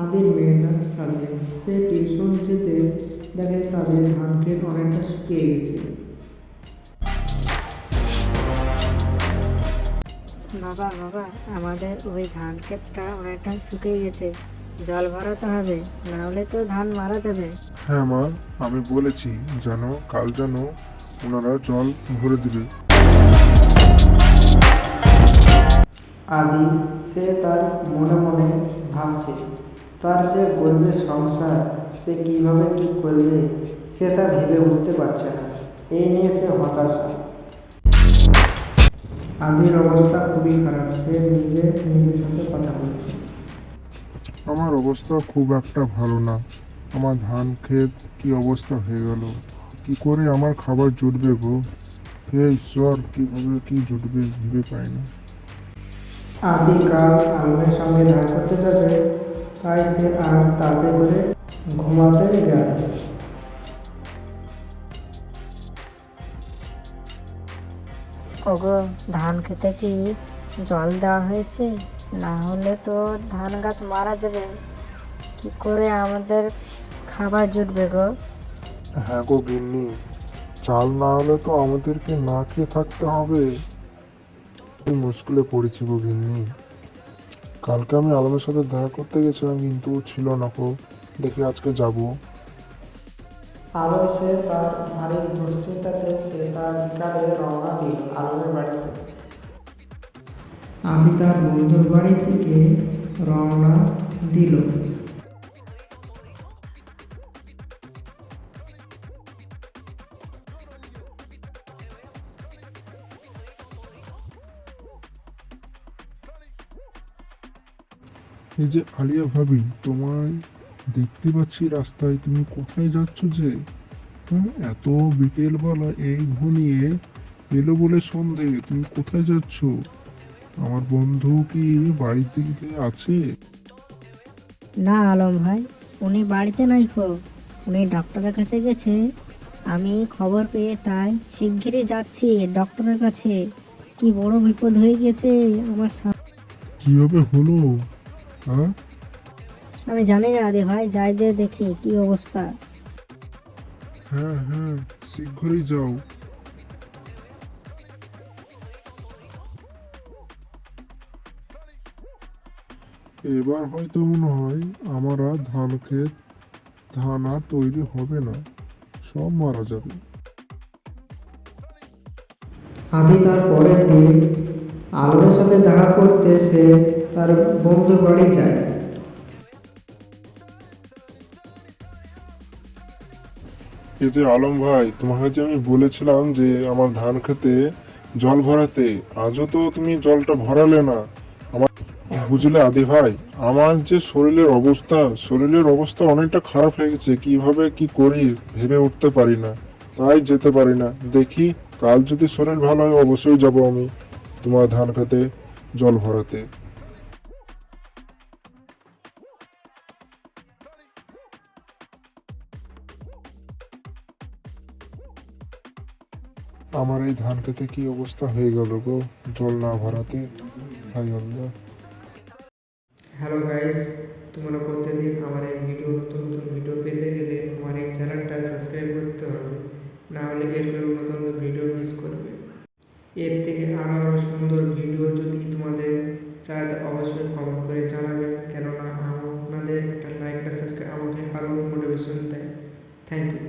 আদির মেয়ের নাম সাজিয়া। সে টিউশন যেতে দেখে তাদের ধান ক্ষেত অনেকটা শুকিয়ে গেছে। বাবা বাবা, আমাদের ওই ধান ক্ষেতটা অনেকটা শুকিয়ে গেছে, জল ভরাতে হবে, না হলে তো ধান মারা যাবে। হ্যাঁ মা, আমি বলেছি কাল যেন ওনারা জল ভরে দিবে। আদি সে তার মনে মনে ভাবছে, তার যে গরিবের সংসার, সে কিভাবে কি করবে সে তা ভেবে উঠতে পারছে না। এই নিয়ে সে হতাশা। আদির অবস্থা খুবই খারাপ, সে নিজের সাথে কথা বলছে। আমার অবস্থা খুব একটা ভালো না। আমার ধান ক্ষেত কি অবস্থা হয়ে গেল, কি করে আমার খাবার জুটবে গো? হে ঈশ্বর, কিভাবে কি জুটবে ভেবে পাই না। আদি কাল আলমের সঙ্গে দেখা করতে যাবে, তাই সে আজ তাড়াতাড়ি করে ঘুমাতে গেল। ওগো, ধান খেতে কি জল দেওয়া হয়েছে? না হলে তো ধান গাছ মারা যাবে, কি করে আমাদের খাবার জুটবে গো? হ্যাঁ গো গিন্নি, চাল না হলে তো আমাদেরকে না খেয়ে থাকতে হবে। এই মুশকিলে পড়েছি গো গিন্নি। কালকে আমি আলমের সাথে দেখা করতে গেছিলাম, কিন্তু ও ছিল না গো। দেখি আজকে যাব। আলো সে তার ভারী দুশ্চিন্তাতে সে তার বিকালে রওনা দিল আলমের বাড়িতে। আদি তার বন্ধুর বাড়ির দিকে রওনা দিল। এই যে আলিয়া ভাবি, তোমায় দেখতে পাচ্ছি রাস্তায়, তুমি কোথায় যাচ্ছ যে? হ্যাঁ, এত বিকেলবেলা এই ঘুমিয়ে এলো বলে সন্দেহ, তুমি কোথায় যাচ্ছ? আমার বন্ধু কি বাড়ির দিকে আছে? না আলম ভাই, উনি বাড়িতে নাই খো, উনি ডক্টরের কাছে গেছে। আমি খবর পেয়ে তাই শিগগিরই যাচ্ছি ডক্টরের কাছে। কি বড় বিপদ হয়ে গেছে আমার কিভাবে হলো? হ্যাঁ, আমি জানি না আদি ভাই, যাই যে দেখি কি অবস্থা। হ্যাঁ হ্যাঁ, শীঘ্রই যাও। এবার হয়তো মনে হয় আমার আর ধান আর তৈরি হবে না, সব মারা যাবে। আদি তার পরের দিন আলমের সাথে দেখা করতে সে তার বন্ধুর বাড়ি যায়। এই যে আলম ভাই, তোমাকে যে আমি বলেছিলাম যে আমার ধান খেতে জল ভরাতে, আজও তো তুমি জলটা ভরালে না আমার। বুঝলে আদি ভাই, আমার যে শরীরের অবস্থা অনেকটা খারাপ হয়ে গেছে, কিভাবে কি করি ভেবে উঠতে পারি না, তাই যেতে পারি না। দেখি কাল যদি শরীর ভালো হয় অবশ্যই যাব আমি তোমার ধান খেতে জল ভরাতে। আমার এই ধান খেতে কি অবস্থা হয়ে গেল গো, জল না ভরাতে। হাই আল্লাহ। হ্যালো গাইস, তোমরা প্রতিদিন আমার এই নতুন নতুন ভিডিও পেতে গেলে আমার এই চ্যানেলটা সাবস্ক্রাইব করতে হবে, না হলে এরকম নতুন নতুন ভিডিও মিস করবে। এর থেকে আরও সুন্দর ভিডিও যদি তোমাদের চাই তো অবশ্যই কমেন্ট করে জানাবেন, কেননা আপনাদের একটা লাইক একটা সাবস্ক্রাইব আমাকে আরও মোটিভেশন দেয়। Thank you.